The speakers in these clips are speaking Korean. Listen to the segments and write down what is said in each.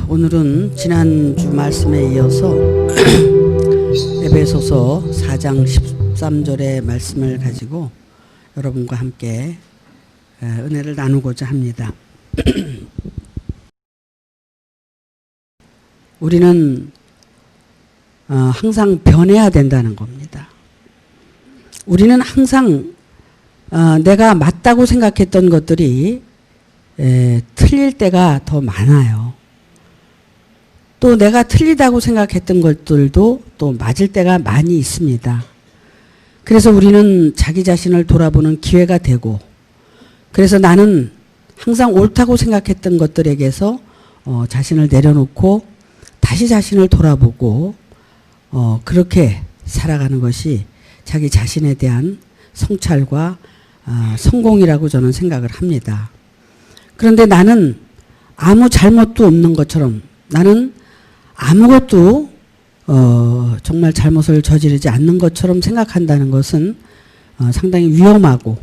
오늘은 지난주 말씀에 이어서 에베소서 4장 13절의 말씀을 가지고 여러분과 함께 은혜를 나누고자 합니다. 우리는 항상 변해야 된다는 겁니다. 우리는 항상 내가 맞다고 생각했던 것들이 틀릴 때가 더 많아요. 또 내가 틀리다고 생각했던 것들도 또 맞을 때가 많이 있습니다. 그래서 우리는 자기 자신을 돌아보는 기회가 되고, 그래서 나는 항상 옳다고 생각했던 것들에게서 자신을 내려놓고 다시 자신을 돌아보고 그렇게 살아가는 것이 자기 자신에 대한 성찰과 성공이라고 저는 생각을 합니다. 그런데 나는 아무 잘못도 없는 것처럼, 나는 아무것도 정말 잘못을 저지르지 않는 것처럼 생각한다는 것은 상당히 위험하고,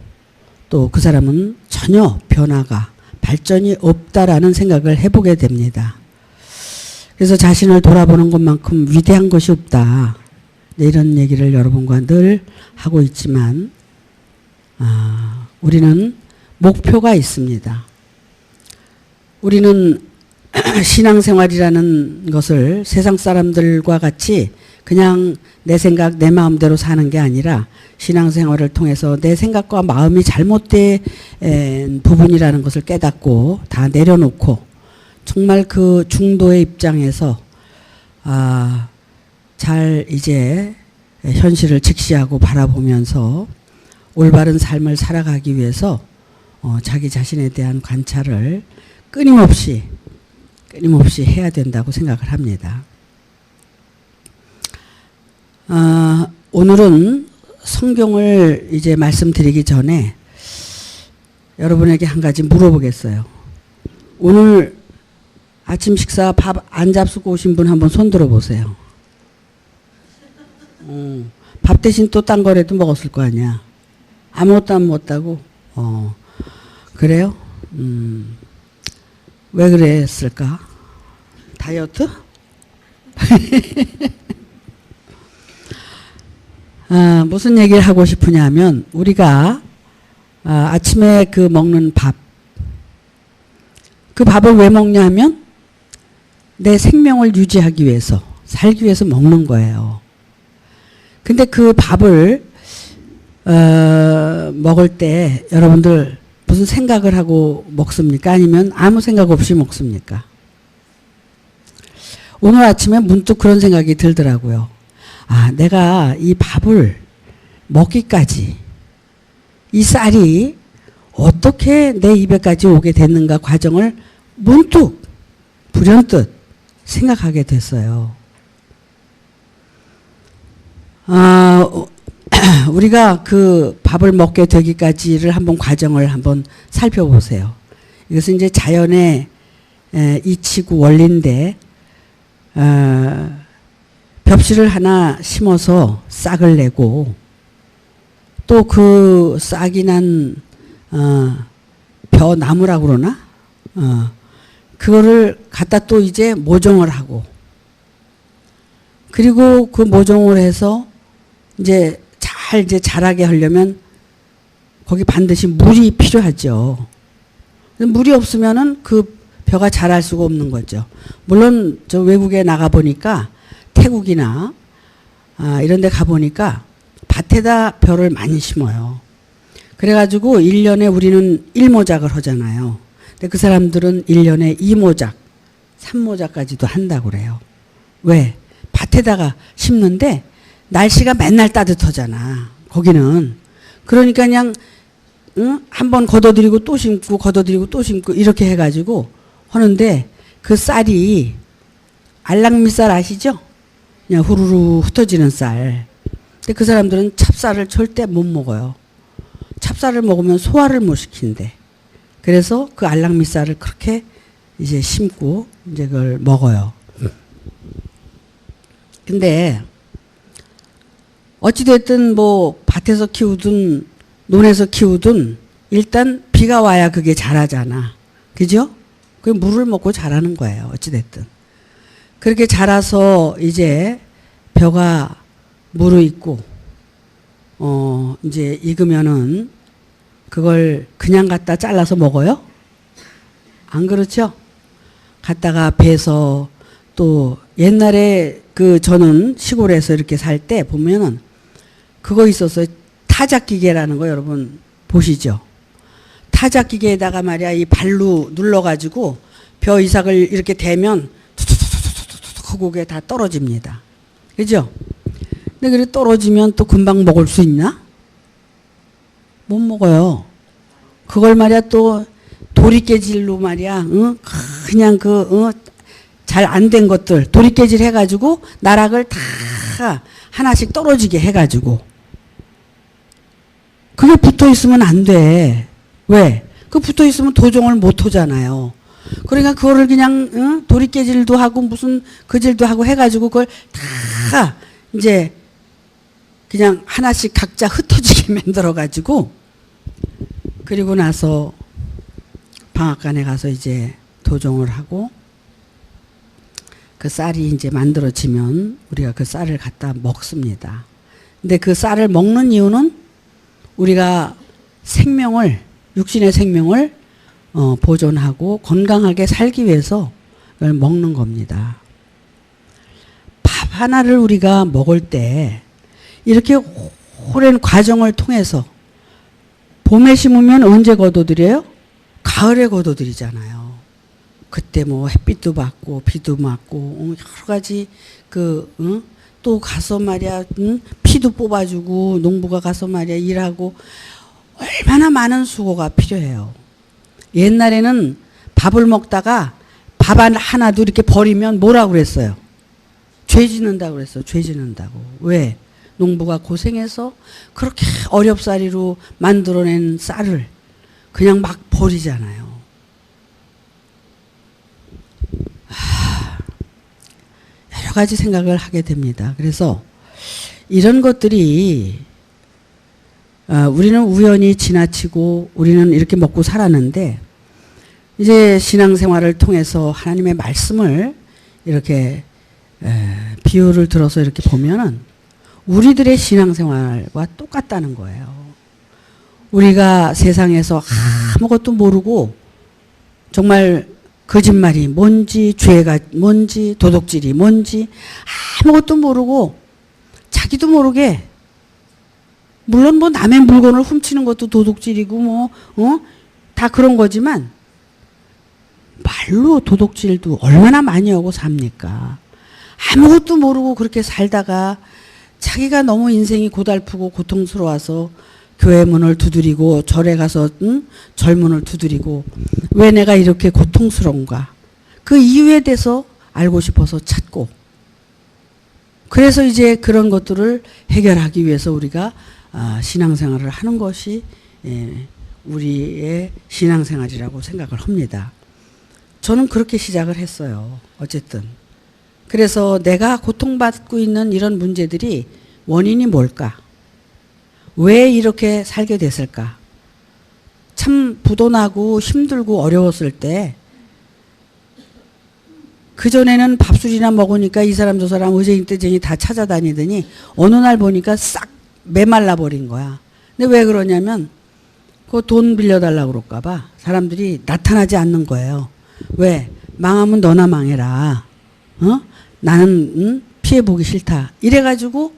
또 그 사람은 전혀 변화가, 발전이 없다라는 생각을 해보게 됩니다. 그래서 자신을 돌아보는 것만큼 위대한 것이 없다, 이런 얘기를 여러분과 늘 하고 있지만 우리는 목표가 있습니다. 우리는 신앙생활이라는 것을 세상 사람들과 같이 그냥 내 생각, 내 마음대로 사는 게 아니라 신앙생활을 통해서 내 생각과 마음이 잘못된 부분이라는 것을 깨닫고 다 내려놓고 정말 그 중도의 입장에서 잘 이제 현실을 직시하고 바라보면서 올바른 삶을 살아가기 위해서 자기 자신에 대한 관찰을 끊임없이 해야 된다고 생각을 합니다. 오늘은 성경을 이제 말씀드리기 전에 여러분에게 한 가지 물어보겠어요. 오늘 아침 식사 밥 안 잡수고 오신 분 한번 손 들어보세요. 밥 대신 또 딴 거라도 먹었을 거 아니야. 아무것도 안 먹었다고? 그래요? 왜 그랬을까? 다이어트? 무슨 얘기를 하고 싶으냐면, 우리가 아침에 그 먹는 밥, 그 밥을 왜 먹냐 하면 내 생명을 유지하기 위해서, 살기 위해서 먹는 거예요. 근데 그 밥을 먹을 때 여러분들 무슨 생각을 하고 먹습니까? 아니면 아무 생각 없이 먹습니까? 오늘 아침에 문득 그런 생각이 들더라고요. 내가 이 밥을 먹기까지 이 쌀이 어떻게 내 입에까지 오게 됐는가 과정을 문득 불현듯 생각하게 됐어요. 우리가 그 밥을 먹게 되기까지를 한번 과정을 한번 살펴보세요. 이것은 이제 자연의 이치고 원리인데, 벽실을 하나 심어서 싹을 내고, 또 그 싹이 난 벼나무라고 그러나? 그거를 갖다 또 이제 모종을 하고, 그리고 그 모종을 해서 이제 자라게 하려면 거기 반드시 물이 필요하죠. 물이 없으면은 그 벼가 자랄 수가 없는 거죠. 물론 저 외국에 나가 보니까 태국이나 이런 데 가 보니까 밭에다 벼를 많이 심어요. 그래가지고 1년에 우리는 1모작을 하잖아요. 근데 그 사람들은 1년에 2모작, 3모작까지도 한다고 그래요. 왜? 밭에다가 심는데 날씨가 맨날 따뜻하잖아, 거기는. 그러니까 그냥 한번 걷어들이고 또 심고 걷어들이고 또 심고 이렇게 해가지고 하는데, 그 쌀이 알락미쌀 아시죠? 그냥 후루루 흩어지는 쌀. 근데 그 사람들은 찹쌀을 절대 못 먹어요. 찹쌀을 먹으면 소화를 못 시킨대. 그래서 그 알락미쌀을 그렇게 이제 심고 이제 그걸 먹어요. 근데 어찌됐든 뭐 밭에서 키우든 논에서 키우든 일단 비가 와야 그게 자라잖아. 그죠? 그 물을 먹고 자라는 거예요. 어찌됐든. 그렇게 자라서 이제 벼가 무르익고, 이제 익으면은 그걸 그냥 갖다 잘라서 먹어요? 안 그렇죠? 갖다가 베서 또 옛날에 저는 시골에서 이렇게 살 때 보면은 그거 있었어요. 타작기계라는 거 여러분 보시죠? 타작기계에다가 말이야 이 발로 눌러가지고 벼 이삭을 이렇게 대면 툭툭툭툭툭 하고 그게 다 떨어집니다. 그죠? 근데 그래 떨어지면 또 금방 먹을 수 있나? 못 먹어요. 그걸 말이야 또 도리깨질로 말이야, 그냥 잘 안 된 것들 도리깨질 해가지고 나락을 다 하나씩 떨어지게 해가지고 그게 붙어 있으면 안 돼. 왜? 그 붙어 있으면 도종을 못 하잖아요. 그러니까 그거를 그냥 도리깨질도 하고 무슨 그질도 하고 해가지고 그걸 다 이제 그냥 하나씩 각자 흩어지게 만들어가지고 그리고 나서 방앗간에 가서 이제 도종을 하고 그 쌀이 이제 만들어지면 우리가 그 쌀을 갖다 먹습니다. 근데 그 쌀을 먹는 이유는 우리가 생명을, 육신의 생명을 보존하고 건강하게 살기 위해서 이걸 먹는 겁니다. 밥 하나를 우리가 먹을 때 이렇게 오랜 과정을 통해서 봄에 심으면 언제 거둬들여요? 가을에 거둬들이잖아요. 그때 뭐 햇빛도 받고 비도 맞고 여러 가지 또 가서 말이야 피도 뽑아주고 농부가 가서 말이야 일하고 얼마나 많은 수고가 필요해요. 옛날에는 밥을 먹다가 밥 하나도 이렇게 버리면 뭐라고 그랬어요? 죄 짓는다고 그랬어요. 죄 짓는다고. 왜? 농부가 고생해서 그렇게 어렵사리로 만들어낸 쌀을 그냥 막 버리잖아요. 여러 가지 생각을 하게 됩니다. 그래서 이런 것들이 우리는 우연히 지나치고 우리는 이렇게 먹고 살았는데 이제 신앙생활을 통해서 하나님의 말씀을 이렇게 비유를 들어서 이렇게 보면은 우리들의 신앙생활과 똑같다는 거예요. 우리가 세상에서 아무것도 모르고 정말 거짓말이 뭔지 죄가 뭔지 도둑질이 뭔지 아무것도 모르고 자기도 모르게 물론 뭐 남의 물건을 훔치는 것도 도둑질이고 다 그런 거지만 말로 도둑질도 얼마나 많이 하고 삽니까? 아무것도 모르고 그렇게 살다가 자기가 너무 인생이 고달프고 고통스러워서 교회 문을 두드리고 절에 가서 절 문을 두드리고 왜 내가 이렇게 고통스러운가 그 이유에 대해서 알고 싶어서 찾고 그래서 이제 그런 것들을 해결하기 위해서 우리가 신앙생활을 하는 것이 우리의 신앙생활이라고 생각을 합니다. 저는 그렇게 시작을 했어요. 어쨌든 그래서 내가 고통받고 있는 이런 문제들이 원인이 뭘까? 왜 이렇게 살게 됐을까? 참 부도나고 힘들고 어려웠을 때 그전에는 밥술이나 먹으니까 이 사람 저 사람 의쟁이 떼쟁이 다 찾아다니더니 어느 날 보니까 싹 메말라 버린 거야. 근데 왜 그러냐면 그 돈 빌려달라고 그럴까 봐 사람들이 나타나지 않는 거예요. 왜? 망하면 너나 망해라. 나는 피해보기 싫다. 이래가지고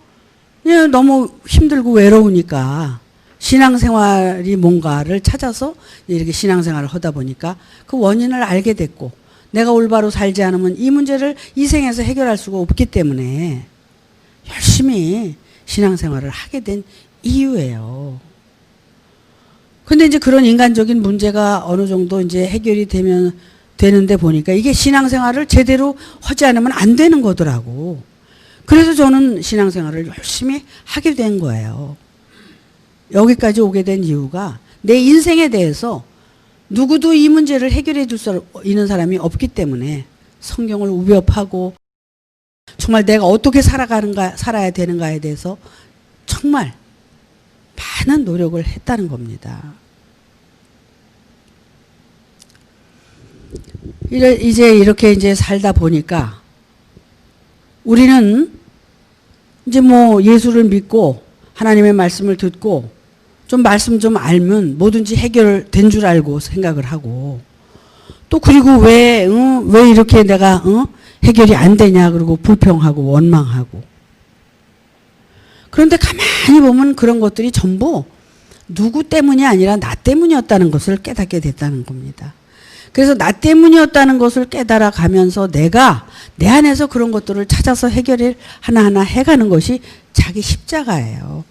너무 힘들고 외로우니까 신앙생활이 뭔가를 찾아서 이렇게 신앙생활을 하다 보니까 그 원인을 알게 됐고 내가 올바로 살지 않으면 이 문제를 이 생에서 해결할 수가 없기 때문에 열심히 신앙생활을 하게 된 이유예요. 근데 이제 그런 인간적인 문제가 어느 정도 이제 해결이 되는데 보니까 이게 신앙생활을 제대로 하지 않으면 안 되는 거더라고. 그래서 저는 신앙생활을 열심히 하게 된 거예요. 여기까지 오게 된 이유가 내 인생에 대해서 누구도 이 문제를 해결해 줄 수 있는 사람이 없기 때문에 성경을 우벼파고 정말 내가 어떻게 살아야 되는가에 대해서 정말 많은 노력을 했다는 겁니다. 이제 이렇게 이제 살다 보니까 우리는 이제 뭐 예수를 믿고 하나님의 말씀을 듣고 좀 말씀 좀 알면 뭐든지 해결된 줄 알고 생각을 하고 또 그리고 왜 이렇게 내가 해결이 안 되냐 그러고 불평하고 원망하고 그런데 가만히 보면 그런 것들이 전부 누구 때문이 아니라 나 때문이었다는 것을 깨닫게 됐다는 겁니다. 그래서 나 때문이었다는 것을 깨달아 가면서 내가 내 안에서 그런 것들을 찾아서 해결을 하나하나 해가는 것이 자기 십자가예요.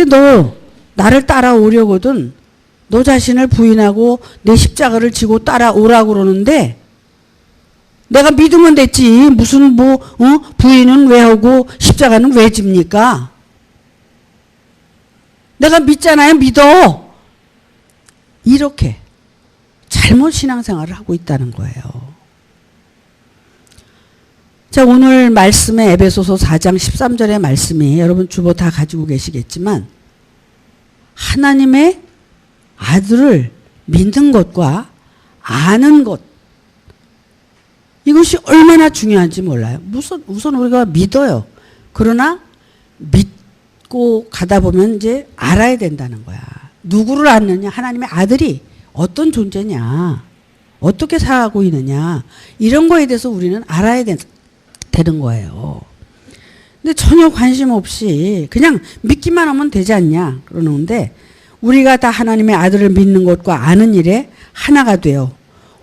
너 나를 따라오려거든 너 자신을 부인하고 내 십자가를 지고 따라오라고 그러는데 내가 믿으면 됐지. 무슨 부인은 왜 하고 십자가는 왜 집니까? 내가 믿잖아요. 믿어. 이렇게 잘못 신앙생활을 하고 있다는 거예요. 자, 오늘 말씀의 에베소서 4장 13절의 말씀이 여러분 주보 다 가지고 계시겠지만 하나님의 아들을 믿는 것과 아는 것 이것이 얼마나 중요한지 몰라요. 우선 우리가 믿어요. 그러나 믿고 가다 보면 이제 알아야 된다는 거야. 누구를 아느냐? 하나님의 아들이 어떤 존재냐? 어떻게 살아가고 있느냐? 이런 거에 대해서 우리는 알아야 되는 거예요. 근데 전혀 관심 없이 그냥 믿기만 하면 되지 않냐? 그러는데 우리가 다 하나님의 아들을 믿는 것과 아는 일에 하나가 되어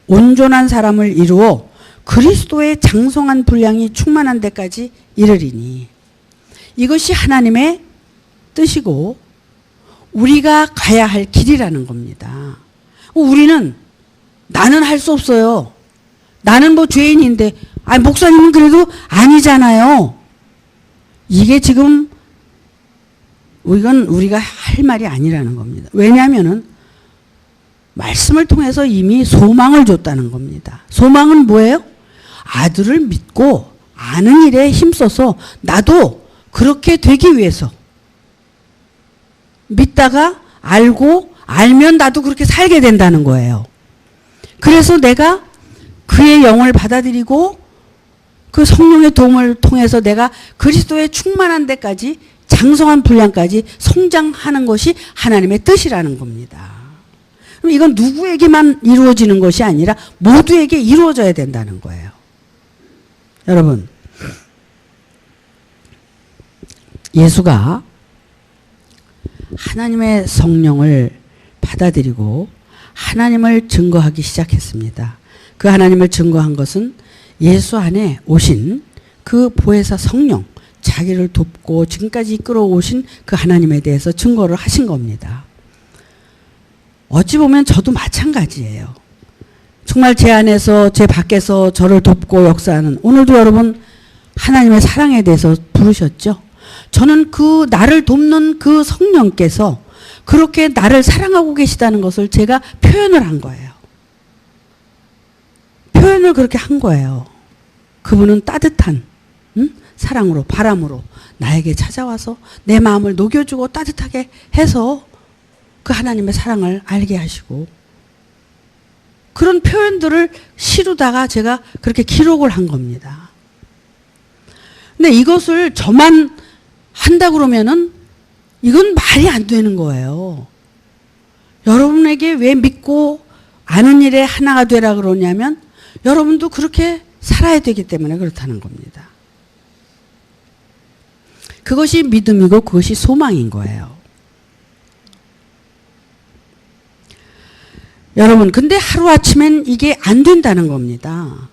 온전한 사람을 이루어 그리스도의 장성한 분량이 충만한 데까지 이르리니 이것이 하나님의 뜻이고 우리가 가야 할 길이라는 겁니다. 우리는 나는 할 수 없어요. 나는 뭐 죄인인데 목사님은 그래도 아니잖아요. 이게 지금 이건 우리가 할 말이 아니라는 겁니다. 왜냐하면은 말씀을 통해서 이미 소망을 줬다는 겁니다. 소망은 뭐예요? 아들을 믿고 아는 일에 힘써서 나도 그렇게 되기 위해서 믿다가 알고 알면 나도 그렇게 살게 된다는 거예요. 그래서 내가 그의 영을 받아들이고 그 성령의 도움을 통해서 내가 그리스도의 충만한 데까지 장성한 분량까지 성장하는 것이 하나님의 뜻이라는 겁니다. 그럼 이건 누구에게만 이루어지는 것이 아니라 모두에게 이루어져야 된다는 거예요. 여러분, 예수가 하나님의 성령을 받아들이고 하나님을 증거하기 시작했습니다. 그 하나님을 증거한 것은 예수 안에 오신 그 보혜사 성령, 자기를 돕고 지금까지 이끌어오신 그 하나님에 대해서 증거를 하신 겁니다. 어찌 보면 저도 마찬가지예요. 정말 제 안에서 제 밖에서 저를 돕고 역사하는 오늘도 여러분 하나님의 사랑에 대해서 부르셨죠. 저는 그 나를 돕는 그 성령께서 그렇게 나를 사랑하고 계시다는 것을 제가 표현을 한 거예요. 표현을 그렇게 한 거예요. 그분은 따뜻한 사랑으로 바람으로 나에게 찾아와서 내 마음을 녹여주고 따뜻하게 해서 그 하나님의 사랑을 알게 하시고 그런 표현들을 시루다가 제가 그렇게 기록을 한 겁니다. 근데 이것을 저만 한다 그러면은 이건 말이 안 되는 거예요. 여러분에게 왜 믿고 아는 일에 하나가 되라 그러냐면 여러분도 그렇게 살아야 되기 때문에 그렇다는 겁니다. 그것이 믿음이고 그것이 소망인 거예요. 여러분, 근데 하루아침엔 이게 안 된다는 겁니다.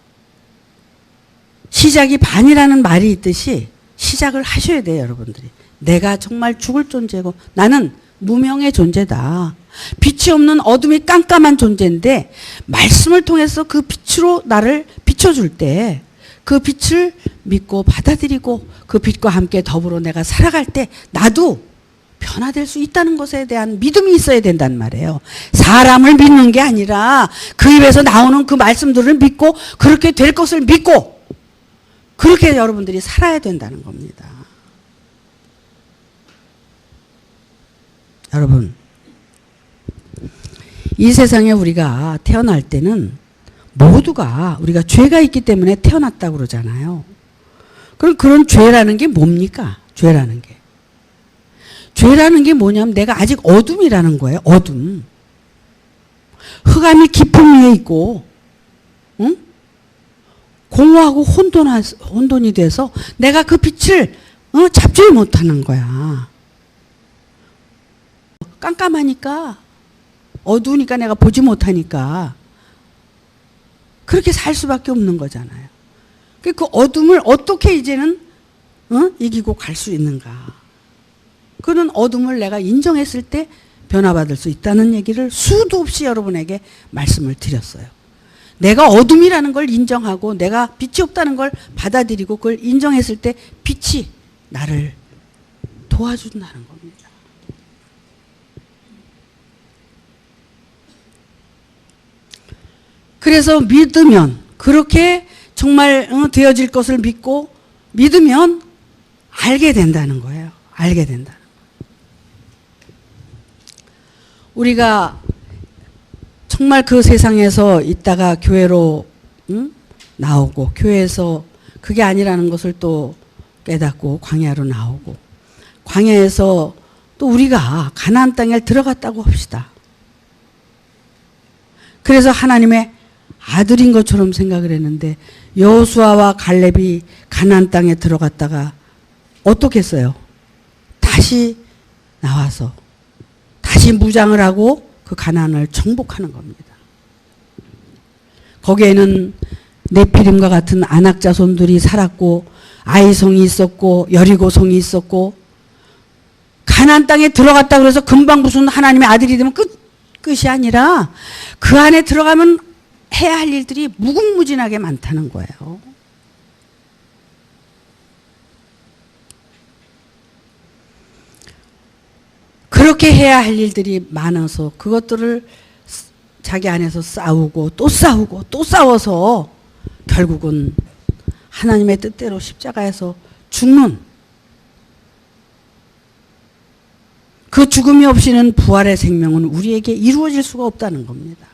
시작이 반이라는 말이 있듯이 시작을 하셔야 돼요, 여러분들이. 내가 정말 죽을 존재고 나는 무명의 존재다. 빛이 없는 어둠이 깜깜한 존재인데 말씀을 통해서 그 빛으로 나를 비춰줄 때 그 빛을 믿고 받아들이고 그 빛과 함께 더불어 내가 살아갈 때 나도 변화될 수 있다는 것에 대한 믿음이 있어야 된단 말이에요. 사람을 믿는 게 아니라 그 입에서 나오는 그 말씀들을 믿고 그렇게 될 것을 믿고 그렇게 여러분들이 살아야 된다는 겁니다. 여러분, 이 세상에 우리가 태어날 때는 모두가 우리가 죄가 있기 때문에 태어났다고 그러잖아요. 그럼 그런 죄라는 게 뭡니까? 죄라는 게. 죄라는 게 뭐냐면 내가 아직 어둠이라는 거예요. 어둠. 흑암이 깊음 위에 있고, 응? 공허하고 혼돈이 돼서 내가 그 빛을 잡지 못하는 거야. 깜깜하니까, 어두우니까 내가 보지 못하니까 그렇게 살 수밖에 없는 거잖아요. 그 어둠을 어떻게 이제는 이기고 갈 수 있는가. 그런 어둠을 내가 인정했을 때 변화받을 수 있다는 얘기를 수도 없이 여러분에게 말씀을 드렸어요. 내가 어둠이라는 걸 인정하고 내가 빛이 없다는 걸 받아들이고 그걸 인정했을 때 빛이 나를 도와준다는 겁니다. 그래서 믿으면, 그렇게 정말 되어질 것을 믿고 믿으면 알게 된다는 거예요. 알게 된다는 거예요. 우리가 정말 그 세상에서 있다가 교회로 나오고, 교회에서 그게 아니라는 것을 또 깨닫고 광야로 나오고, 광야에서 또 우리가 가나안 땅에 들어갔다고 합시다. 그래서 하나님의 아들인 것처럼 생각을 했는데 여호수아와 갈렙이 가나안 땅에 들어갔다가 어떻게 했어요? 다시 나와서 다시 무장을 하고 그 가나안을 정복하는 겁니다. 거기에는 네피림과 같은 아낙 자손들이 살았고, 아이성이 있었고, 여리고성이 있었고, 가나안 땅에 들어갔다 그래서 금방 무슨 하나님의 아들이 되면 끝이 아니라 그 안에 들어가면 해야 할 일들이 무궁무진하게 많다는 거예요. 그렇게 해야 할 일들이 많아서 그것들을 자기 안에서 싸우고 또 싸우고 또 싸워서 결국은 하나님의 뜻대로 십자가에서 죽는, 그 죽음이 없이는 부활의 생명은 우리에게 이루어질 수가 없다는 겁니다.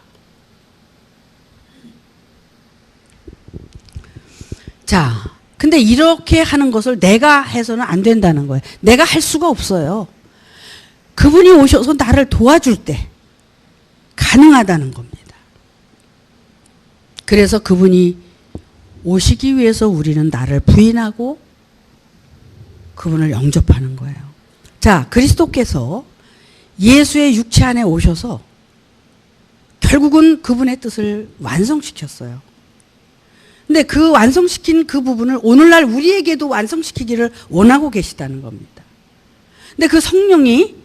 자, 근데 이렇게 하는 것을 내가 해서는 안 된다는 거예요. 내가 할 수가 없어요. 그분이 오셔서 나를 도와줄 때 가능하다는 겁니다. 그래서 그분이 오시기 위해서 우리는 나를 부인하고 그분을 영접하는 거예요. 자, 그리스도께서 예수의 육체 안에 오셔서 결국은 그분의 뜻을 완성시켰어요. 근데 그 완성시킨 그 부분을 오늘날 우리에게도 완성시키기를 원하고 계시다는 겁니다. 근데 그 성령이,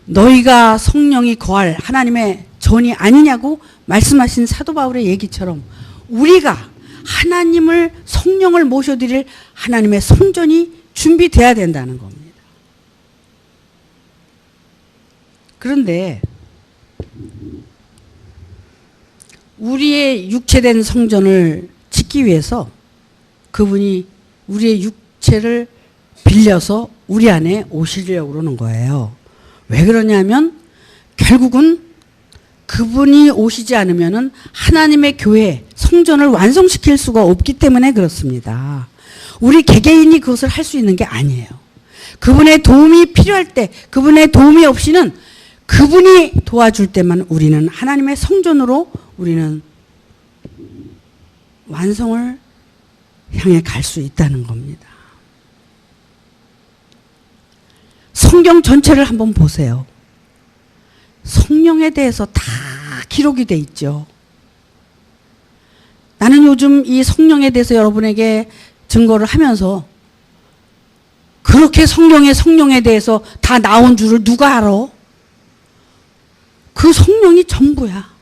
너희가 성령이 거할 하나님의 전이 아니냐고 말씀하신 사도 바울의 얘기처럼 우리가 하나님을, 성령을 모셔드릴 하나님의 성전이 준비돼야 된다는 겁니다. 그런데 우리의 육체된 성전을 짓기 위해서 그분이 우리의 육체를 빌려서 우리 안에 오시려고 그러는 거예요. 왜 그러냐면 결국은 그분이 오시지 않으면은 하나님의 교회, 성전을 완성시킬 수가 없기 때문에 그렇습니다. 우리 개개인이 그것을 할 수 있는 게 아니에요. 그분의 도움이 필요할 때, 그분의 도움이 없이는, 그분이 도와줄 때만 우리는 하나님의 성전으로 우리는 완성을 향해 갈 수 있다는 겁니다. 성경 전체를 한번 보세요. 성령에 대해서 다 기록이 돼 있죠. 나는 요즘 이 성령에 대해서 여러분에게 증거를 하면서 그렇게 성령에 대해서 다 나온 줄을 누가 알아? 그 성령이 전부야.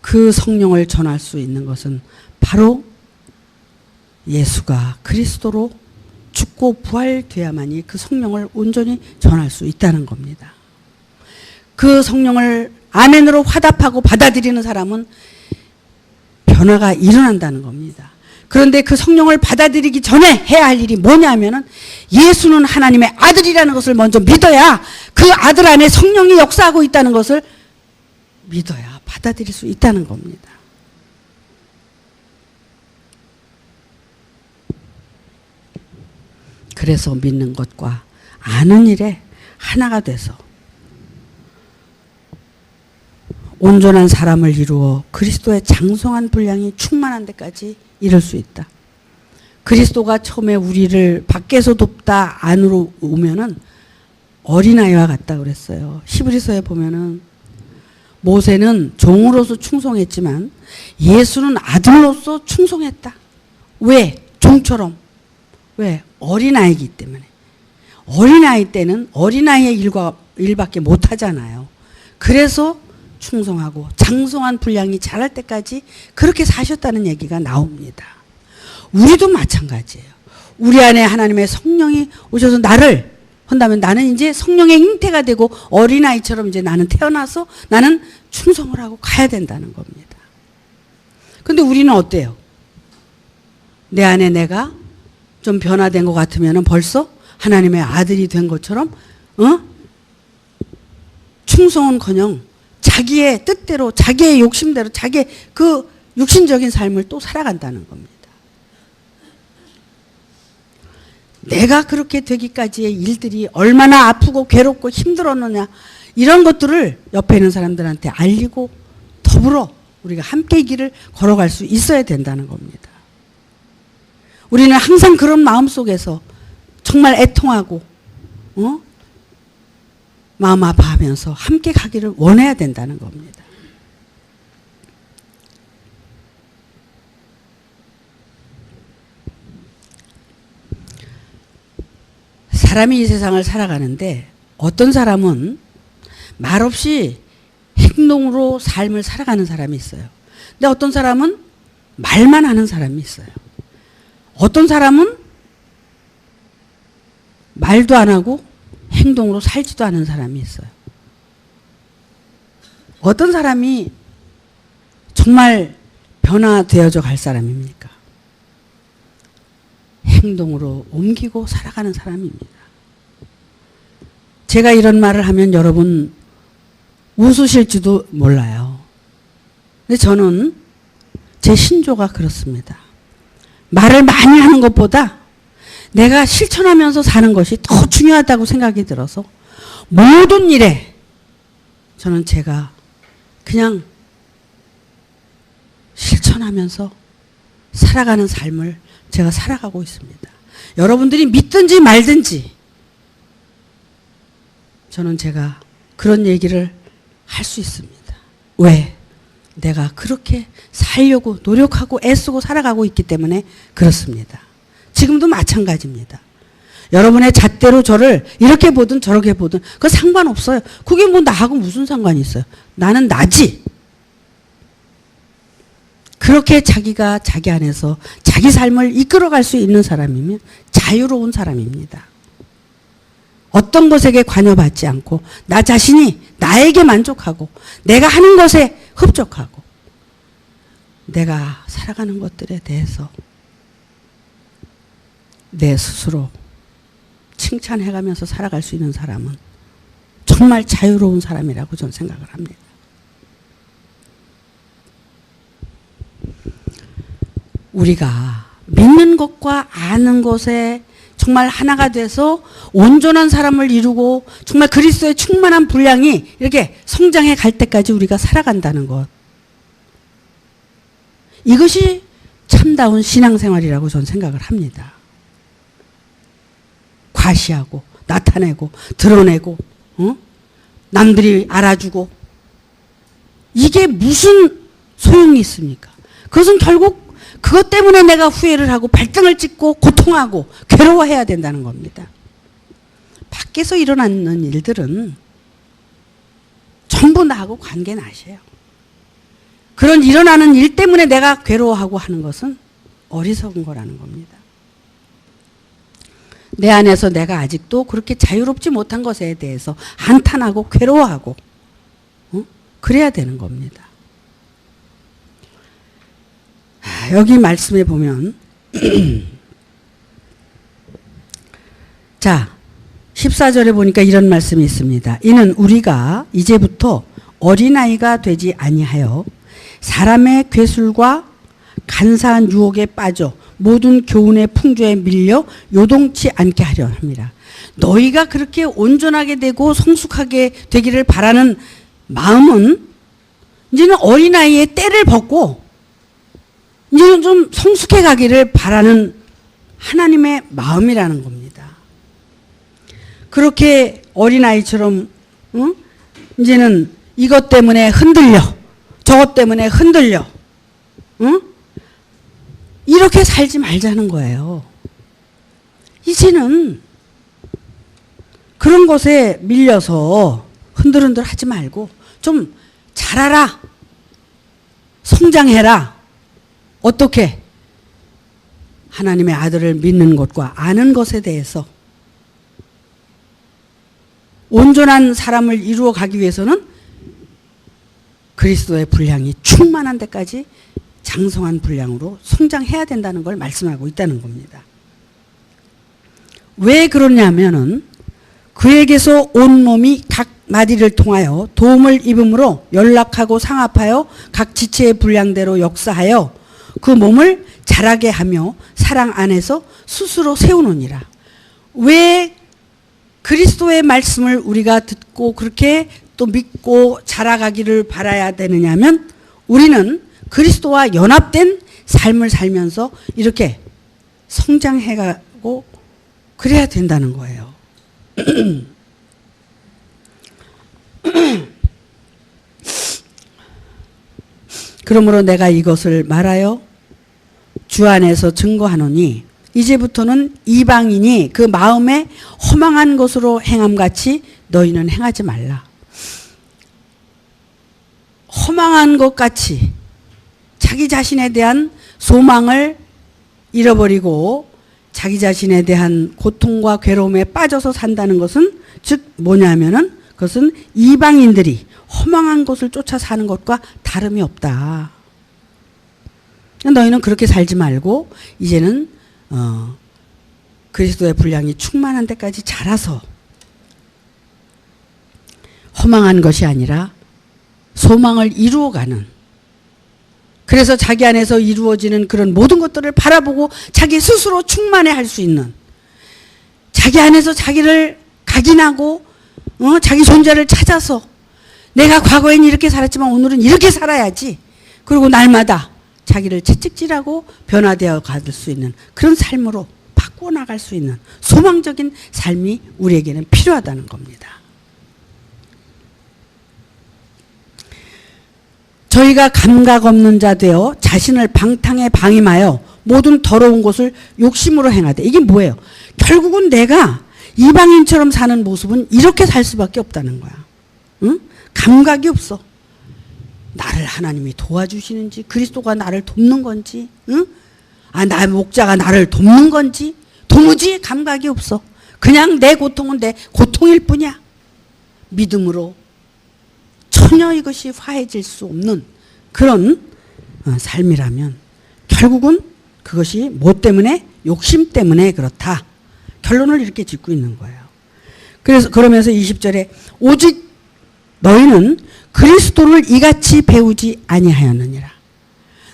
그 성령을 전할 수 있는 것은 바로 예수가 그리스도로 죽고 부활돼야만이 그 성령을 온전히 전할 수 있다는 겁니다. 그 성령을 아멘으로 화답하고 받아들이는 사람은 변화가 일어난다는 겁니다. 그런데 그 성령을 받아들이기 전에 해야 할 일이 뭐냐면은 예수는 하나님의 아들이라는 것을 먼저 믿어야 그 아들 안에 성령이 역사하고 있다는 것을 믿어야 받아들일 수 있다는 겁니다. 그래서 믿는 것과 아는 일에 하나가 돼서 온전한 사람을 이루어 그리스도의 장성한 분량이 충만한 데까지 이를 수 있다. 그리스도가 처음에 우리를 밖에서 돕다 안으로 오면은 어린아이와 같다 그랬어요. 히브리서에 보면은 모세는 종으로서 충성했지만 예수는 아들로서 충성했다. 왜? 종처럼. 왜? 어린아이이기 때문에. 어린아이 때는 어린아이의 일밖에 못하잖아요. 그래서 충성하고 장성한 분량이 자랄 때까지 그렇게 사셨다는 얘기가 나옵니다. 우리도 마찬가지예요. 우리 안에 하나님의 성령이 오셔서 나를 한다면 나는 이제 성령의 잉태가 되고 어린아이처럼 이제 나는 태어나서 나는 충성을 하고 가야 된다는 겁니다. 근데 우리는 어때요? 내 안에 내가 좀 변화된 것 같으면 벌써 하나님의 아들이 된 것처럼 충성은커녕 자기의 뜻대로 자기의 욕심대로 자기의 그 육신적인 삶을 또 살아간다는 겁니다. 내가 그렇게 되기까지의 일들이 얼마나 아프고 괴롭고 힘들었느냐 이런 것들을 옆에 있는 사람들한테 알리고 더불어 우리가 함께 길을 걸어갈 수 있어야 된다는 겁니다. 우리는 항상 그런 마음속에서 정말 애통하고 마음 아파하면서 함께 가기를 원해야 된다는 겁니다. 사람이 이 세상을 살아가는데 어떤 사람은 말없이 행동으로 삶을 살아가는 사람이 있어요. 근데 어떤 사람은 말만 하는 사람이 있어요. 어떤 사람은 말도 안 하고 행동으로 살지도 않은 사람이 있어요. 어떤 사람이 정말 변화되어져 갈 사람입니까? 행동으로 옮기고 살아가는 사람입니다. 제가 이런 말을 하면 여러분 웃으실지도 몰라요. 근데 저는 제 신조가 그렇습니다. 말을 많이 하는 것보다 내가 실천하면서 사는 것이 더 중요하다고 생각이 들어서 모든 일에 저는 제가 그냥 실천하면서 살아가는 삶을 제가 살아가고 있습니다. 여러분들이 믿든지 말든지 저는 제가 그런 얘기를 할 수 있습니다. 왜? 내가 그렇게 살려고 노력하고 애쓰고 살아가고 있기 때문에 그렇습니다. 지금도 마찬가지입니다. 여러분의 잣대로 저를 이렇게 보든 저렇게 보든 그거 상관없어요. 그게 뭐 나하고 무슨 상관이 있어요. 나는 나지. 그렇게 자기가 자기 안에서 자기 삶을 이끌어갈 수 있는 사람이면 자유로운 사람입니다. 어떤 것에게 관여받지 않고 나 자신이 나에게 만족하고 내가 하는 것에 흡족하고 내가 살아가는 것들에 대해서 내 스스로 칭찬해가면서 살아갈 수 있는 사람은 정말 자유로운 사람이라고 저는 생각을 합니다. 우리가 믿는 것과 아는 것에 정말 하나가 돼서 온전한 사람을 이루고 정말 그리스도의 충만한 분량이 이렇게 성장해 갈 때까지 우리가 살아간다는 것. 이것이 참다운 신앙생활이라고 저는 생각을 합니다. 과시하고 나타내고 드러내고 남들이 알아주고 이게 무슨 소용이 있습니까? 그것은 결국 그것 때문에 내가 후회를 하고 발등을 찍고 고통하고 괴로워해야 된다는 겁니다. 밖에서 일어나는 일들은 전부 나하고 관계 나셔요. 그런 일어나는 일 때문에 내가 괴로워하고 하는 것은 어리석은 거라는 겁니다. 내 안에서 내가 아직도 그렇게 자유롭지 못한 것에 대해서 한탄하고 괴로워하고 그래야 되는 겁니다. 여기 말씀에 보면 자, 14절에 보니까 이런 말씀이 있습니다. 이는 우리가 이제부터 어린아이가 되지 아니하여 사람의 괴술과 간사한 유혹에 빠져 모든 교훈의 풍조에 밀려 요동치 않게 하려 합니다. 너희가 그렇게 온전하게 되고 성숙하게 되기를 바라는 마음은 이제는 어린아이의 때를 벗고 이제는 좀 성숙해 가기를 바라는 하나님의 마음이라는 겁니다. 그렇게 어린아이처럼 이제는 이것 때문에 흔들려 저것 때문에 흔들려 이렇게 살지 말자는 거예요. 이제는 그런 것에 밀려서 흔들흔들 하지 말고 좀 자라라. 성장해라. 어떻게? 하나님의 아들을 믿는 것과 아는 것에 대해서 온전한 사람을 이루어 가기 위해서는 그리스도의 분량이 충만한 데까지 장성한 분량으로 성장해야 된다는 걸 말씀하고 있다는 겁니다. 왜 그러냐면은 그에게서 온 몸이 각 마디를 통하여 도움을 입음으로 연락하고 상합하여 각 지체의 분량대로 역사하여 그 몸을 자라게 하며 사랑 안에서 스스로 세우느니라. 왜 그리스도의 말씀을 우리가 듣고 그렇게 또 믿고 자라가기를 바라야 되느냐면 우리는 그리스도와 연합된 삶을 살면서 이렇게 성장해가고 그래야 된다는 거예요. 그러므로 내가 이것을 말하여 주 안에서 증거하노니 이제부터는 이방인이 그 마음에 허망한 것으로 행함같이 너희는 행하지 말라. 허망한 것 같이 자기 자신에 대한 소망을 잃어버리고 자기 자신에 대한 고통과 괴로움에 빠져서 산다는 것은 즉 뭐냐면은 그것은 이방인들이 허망한 것을 쫓아 사는 것과 다름이 없다. 너희는 그렇게 살지 말고 이제는 그리스도의 분량이 충만한 데까지 자라서 허망한 것이 아니라 소망을 이루어가는, 그래서 자기 안에서 이루어지는 그런 모든 것들을 바라보고 자기 스스로 충만해 할 수 있는, 자기 안에서 자기를 각인하고 자기 존재를 찾아서 내가 과거엔 이렇게 살았지만 오늘은 이렇게 살아야지, 그리고 날마다 자기를 채찍질하고 변화되어 갈 수 있는 그런 삶으로 바꾸어 나갈 수 있는 소망적인 삶이 우리에게는 필요하다는 겁니다. 저희가 감각 없는 자 되어 자신을 방탕에 방임하여 모든 더러운 것을 욕심으로 행하되, 이게 뭐예요? 결국은 내가 이방인처럼 사는 모습은 이렇게 살 수밖에 없다는 거야. 응? 감각이 없어. 나를 하나님이 도와주시는지, 그리스도가 나를 돕는 건지, 응? 나 목자가 나를 돕는 건지 도무지 감각이 없어. 그냥 내 고통은 내 고통일 뿐이야. 믿음으로 전혀 이것이 화해질 수 없는 그런 삶이라면 결국은 그것이 뭐 때문에? 욕심 때문에 그렇다. 결론을 이렇게 짓고 있는 거예요. 그래서 그러면서 20절에 오직 너희는 그리스도를 이같이 배우지 아니하였느니라.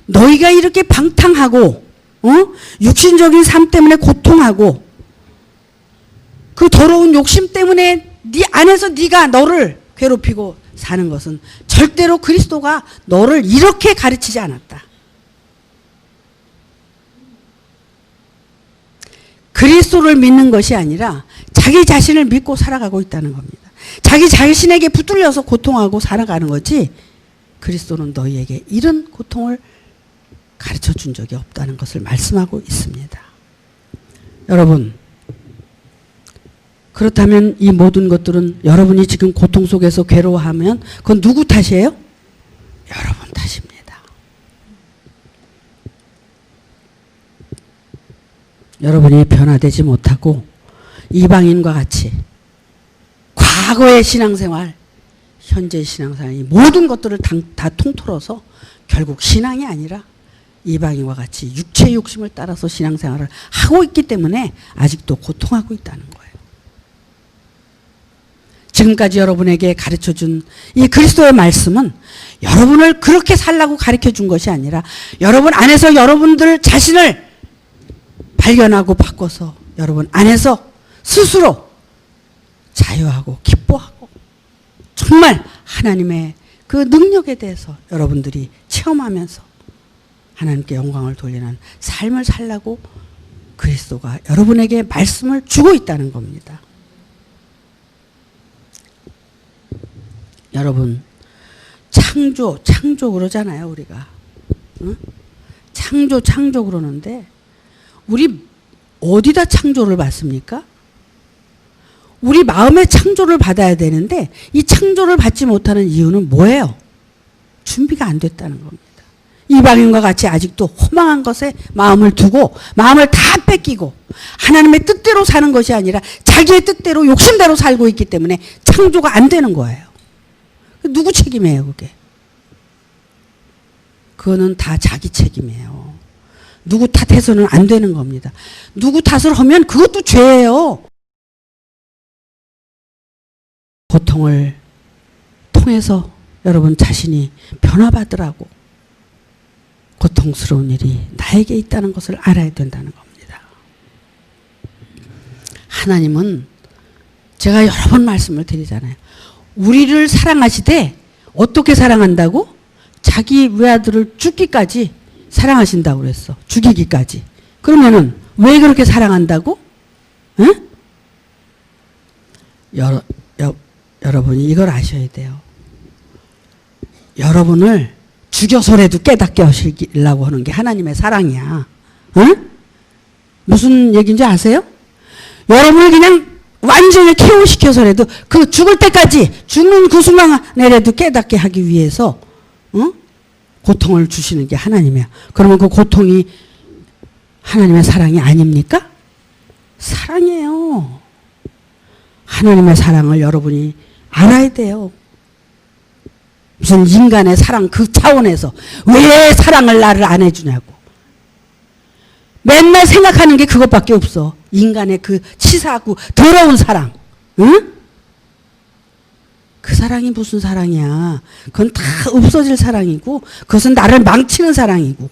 너희가 이렇게 방탕하고 육신적인 삶 때문에 고통하고 그 더러운 욕심 때문에 네 안에서 네가 너를 괴롭히고 사는 것은 절대로 그리스도가 너를 이렇게 가르치지 않았다. 그리스도를 믿는 것이 아니라 자기 자신을 믿고 살아가고 있다는 겁니다. 자기 자신에게 붙들려서 고통하고 살아가는 거지, 그리스도는 너희에게 이런 고통을 가르쳐 준 적이 없다는 것을 말씀하고 있습니다. 여러분, 그렇다면 이 모든 것들은 여러분이 지금 고통 속에서 괴로워하면 그건 누구 탓이에요? 여러분 탓입니다. 여러분이 변화되지 못하고 이방인과 같이 과거의 신앙생활, 현재의 신앙생활, 이 모든 것들을 다 통틀어서 결국 신앙이 아니라 이방인과 같이 육체의 욕심을 따라서 신앙생활을 하고 있기 때문에 아직도 고통하고 있다는 거예요. 지금까지 여러분에게 가르쳐준 이 그리스도의 말씀은 여러분을 그렇게 살라고 가르쳐준 것이 아니라 여러분 안에서 여러분들 자신을 발견하고 바꿔서 여러분 안에서 스스로 자유하고 기뻐하고 정말 하나님의 그 능력에 대해서 여러분들이 체험하면서 하나님께 영광을 돌리는 삶을 살라고 그리스도가 여러분에게 말씀을 주고 있다는 겁니다. 여러분 창조 그러잖아요 우리가. 응? 창조 그러는데 우리 어디다 창조를 받습니까? 우리 마음의 창조를 받아야 되는데 이 창조를 받지 못하는 이유는 뭐예요? 준비가 안 됐다는 겁니다. 이방인과 같이 아직도 허망한 것에 마음을 두고 마음을 다 뺏기고 하나님의 뜻대로 사는 것이 아니라 자기의 뜻대로 욕심대로 살고 있기 때문에 창조가 안 되는 거예요. 누구 책임이에요 그게? 그거는 다 자기 책임이에요. 누구 탓해서는 안 되는 겁니다. 누구 탓을 하면 그것도 죄예요. 고통을 통해서 여러분 자신이 변화받으라고 고통스러운 일이 나에게 있다는 것을 알아야 된다는 겁니다. 하나님은 제가 여러 번 말씀을 드리잖아요. 우리를 사랑하시되 어떻게 사랑한다고? 자기 외아들을 죽기까지 사랑하신다고 그랬어. 죽이기까지. 그러면은 왜 그렇게 사랑한다고? 응? 여러분이 이걸 아셔야 돼요. 여러분을 죽여서라도 깨닫게 하시려고 하는 게 하나님의 사랑이야. 응? 무슨 얘기인지 아세요? 여러분을 그냥 완전히 KO시켜서라도 그 죽을 때까지 죽는 그 순간에라도 깨닫게 하기 위해서 응? 고통을 주시는 게 하나님이야. 그러면 그 고통이 하나님의 사랑이 아닙니까? 사랑이에요. 하나님의 사랑을 여러분이 알아야 돼요. 무슨 인간의 사랑 그 차원에서 왜 사랑을 나를 안 해주냐고. 맨날 생각하는 게 그것밖에 없어. 인간의 그 치사하고 더러운 사랑. 응? 그 사랑이 무슨 사랑이야. 그건 다 없어질 사랑이고 그것은 나를 망치는 사랑이고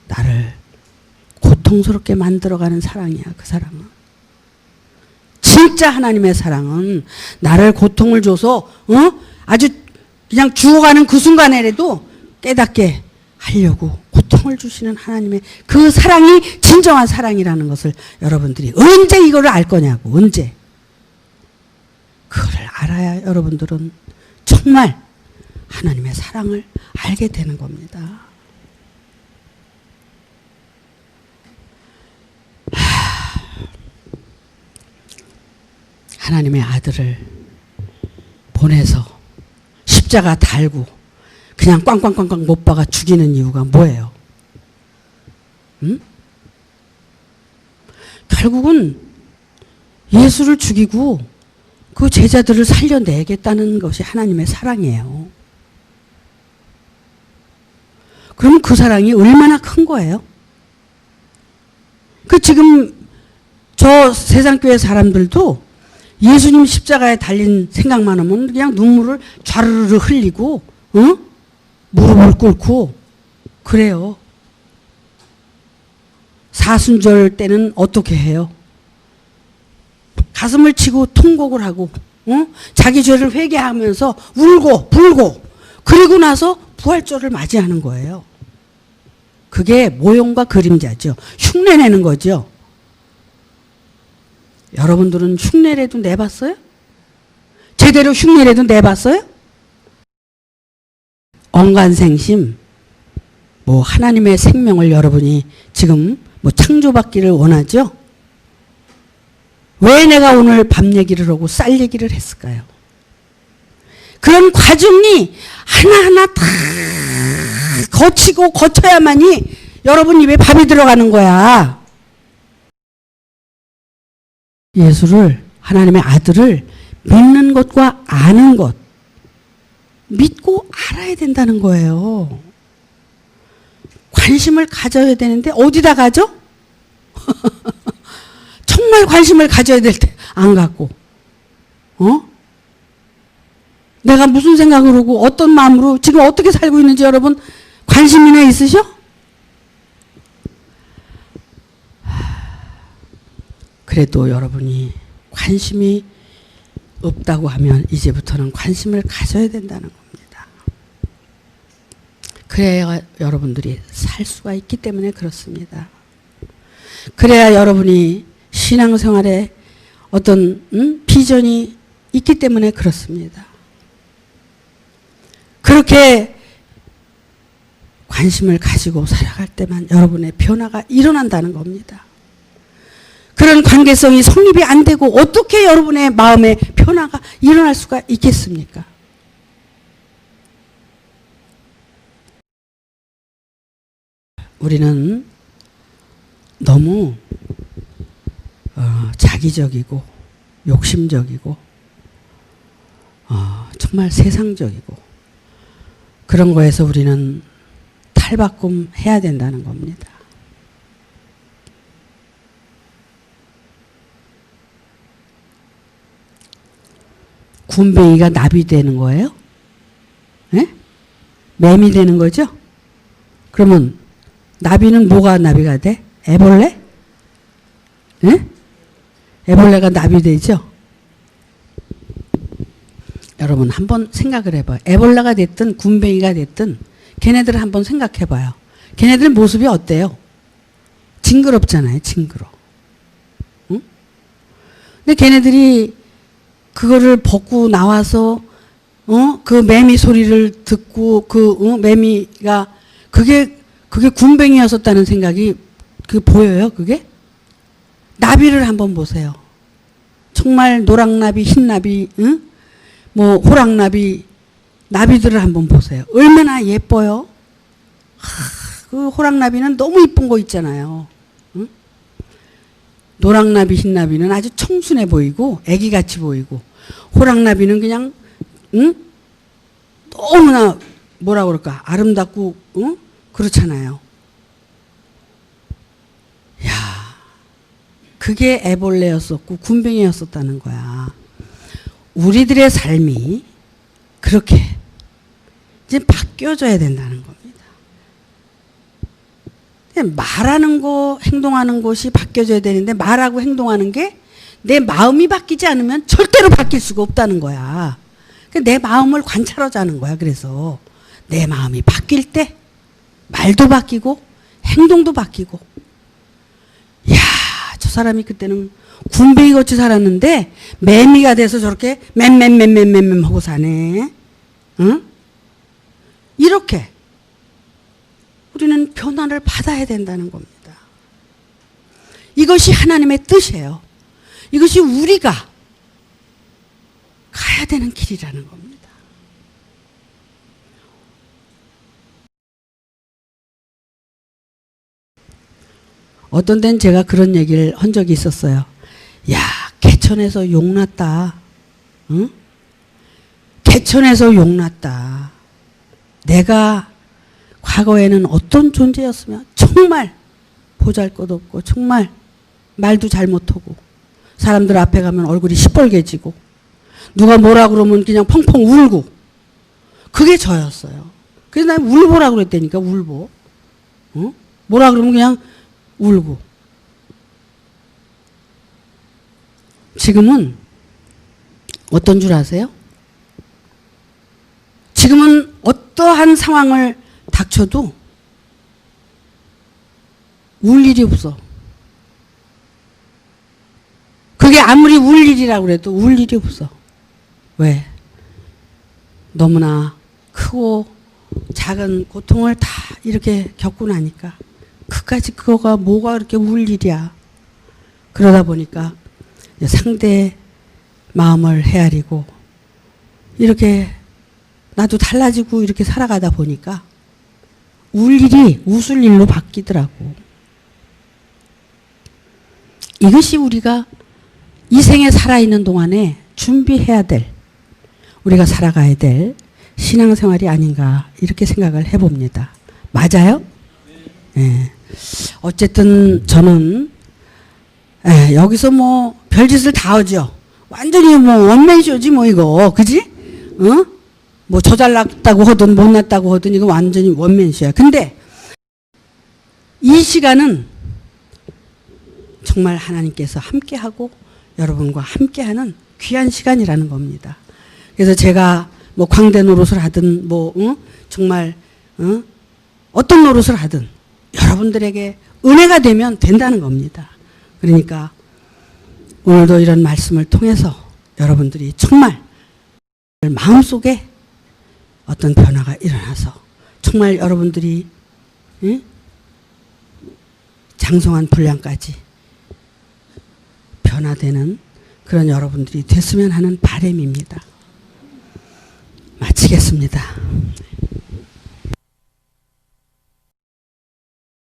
나를 고통스럽게 만들어가는 사랑이야. 그 사랑은. 진짜 하나님의 사랑은 나를 고통을 줘서 아주 그냥 죽어가는 그 순간에라도 깨닫게 하려고 고통을 주시는 하나님의 그 사랑이 진정한 사랑이라는 것을 여러분들이 언제 이거를 알 거냐고. 언제. 그거를 알아야 여러분들은 정말 하나님의 사랑을 알게 되는 겁니다. 하나님의 아들을 보내서 십자가 달고 그냥 꽝꽝꽝꽝 못 박아 죽이는 이유가 뭐예요? 응? 결국은 예수를 죽이고 그 제자들을 살려내겠다는 것이 하나님의 사랑이에요. 그럼 그 사랑이 얼마나 큰 거예요? 그 지금 저 세상교회 사람들도 예수님 십자가에 달린 생각만 하면 그냥 눈물을 좌르르 흘리고 무릎을 꿇고 그래요. 사순절 때는 어떻게 해요? 가슴을 치고 통곡을 하고 자기 죄를 회개하면서 울고 불고 그리고 나서 부활절을 맞이하는 거예요. 그게 모형과 그림자죠. 흉내내는 거죠. 여러분들은 흉내라도 내봤어요? 제대로 흉내라도 내봤어요? 언간생심, 하나님의 생명을 여러분이 지금 창조받기를 원하죠? 왜 내가 오늘 밤 얘기를 하고 쌀 얘기를 했을까요? 그런 과정이 하나하나 다 거치고 거쳐야만이 여러분 입에 밥이 들어가는 거야. 예수를, 하나님의 아들을 믿는 것과 아는 것, 믿고 알아야 된다는 거예요. 관심을 가져야 되는데 어디다 가져? 정말 관심을 가져야 될 때 안 갖고, 내가 무슨 생각을 하고 어떤 마음으로 지금 어떻게 살고 있는지 여러분 관심이나 있으셔? 그래도 여러분이 관심이 없다고 하면 이제부터는 관심을 가져야 된다는 겁니다. 그래야 여러분들이 살 수가 있기 때문에 그렇습니다. 그래야 여러분이 신앙생활에 어떤 비전이 있기 때문에 그렇습니다. 그렇게 관심을 가지고 살아갈 때만 여러분의 변화가 일어난다는 겁니다. 그런 관계성이 성립이 안 되고 어떻게 여러분의 마음에 변화가 일어날 수가 있겠습니까? 우리는 너무 자기적이고 욕심적이고 정말 세상적이고 그런 거에서 우리는 탈바꿈 해야 된다는 겁니다. 군뱅이가 나비 되는 거예요? 네? 매미 되는 거죠? 그러면 나비는 뭐가 나비가 돼? 애벌레? 네? 애벌레가 나비 되죠? 여러분 한번 생각을 해봐요. 애벌레가 됐든 군뱅이가 됐든 걔네들을 한번 생각해봐요. 걔네들 모습이 어때요? 징그럽잖아요. 징그러. 응? 근데 걔네들이 그거를 벗고 나와서 그 매미 소리를 듣고 매미가 그게 군뱅이였었다는 생각이 보여요. 그게? 나비를 한번 보세요. 정말 노랑나비, 흰나비, 뭐 호랑나비, 나비들을 한번 보세요. 얼마나 예뻐요. 그 호랑나비는 너무 이쁜 거 있잖아요. 노랑나비, 흰나비는 아주 청순해 보이고 애기같이 보이고 호랑나비는 그냥 너무나 뭐라 그럴까 아름답고 그렇잖아요. 야, 그게 애벌레였었고 군뱅이였었다는 거야. 우리들의 삶이 그렇게 이제 바뀌어져야 된다는 겁니다. 말하는 거, 행동하는 것이 바뀌어져야 되는데 말하고 행동하는 게 내 마음이 바뀌지 않으면 절대로 바뀔 수가 없다는 거야. 내 마음을 관찰하자는 거야. 그래서 내 마음이 바뀔 때 말도 바뀌고 행동도 바뀌고. 이야, 저 사람이 그때는 군뱅이 같이 살았는데 매미가 돼서 저렇게 맴 하고 사네. 응? 이렇게 우리는 변화를 받아야 된다는 겁니다. 이것이 하나님의 뜻이에요. 이것이 우리가 가야 되는 길이라는 겁니다. 어떤 데는 제가 그런 얘기를 한 적이 있었어요. 야, 개천에서 용났다. 응? 개천에서 용났다. 내가 과거에는 어떤 존재였으면 정말 보잘것없고 정말 말도 잘 못하고 사람들 앞에 가면 얼굴이 시뻘개지고 누가 뭐라 그러면 그냥 펑펑 울고 그게 저였어요. 그래서 난 울보라고 그랬다니까. 울보. 뭐라 그러면 그냥 울고. 지금은 어떤 줄 아세요? 지금은 어떠한 상황을 닥쳐도 울 일이 없어. 그게 아무리 울 일이라고 그래도 울 일이 없어. 왜? 너무나 크고 작은 고통을 다 이렇게 겪고 나니까 그까지 그거가 뭐가 그렇게 울 일이야. 그러다 보니까 상대의 마음을 헤아리고 이렇게 나도 달라지고 이렇게 살아가다 보니까 울 일이 웃을 일로 바뀌더라고. 이것이 우리가 이 생에 살아있는 동안에 준비해야 될, 우리가 살아가야 될 신앙생활이 아닌가 이렇게 생각을 해봅니다. 맞아요? 예. 어쨌든 저는 여기서 뭐 별짓을 다 하죠. 완전히 뭐 원맨쇼지 뭐 이거, 그지? 어? 뭐 저 잘났다고 하든 못났다고 하든 이거 완전히 원맨쇼야. 근데 이 시간은 정말 하나님께서 함께하고 여러분과 함께하는 귀한 시간이라는 겁니다. 그래서 제가 뭐 광대 노릇을 하든 뭐 정말 어떤 노릇을 하든 여러분들에게 은혜가 되면 된다는 겁니다. 그러니까 오늘도 이런 말씀을 통해서 여러분들이 정말 마음속에 어떤 변화가 일어나서 정말 여러분들이 장성한 분량까지 변화되는 그런 여러분들이 됐으면 하는 바람입니다. 마치겠습니다.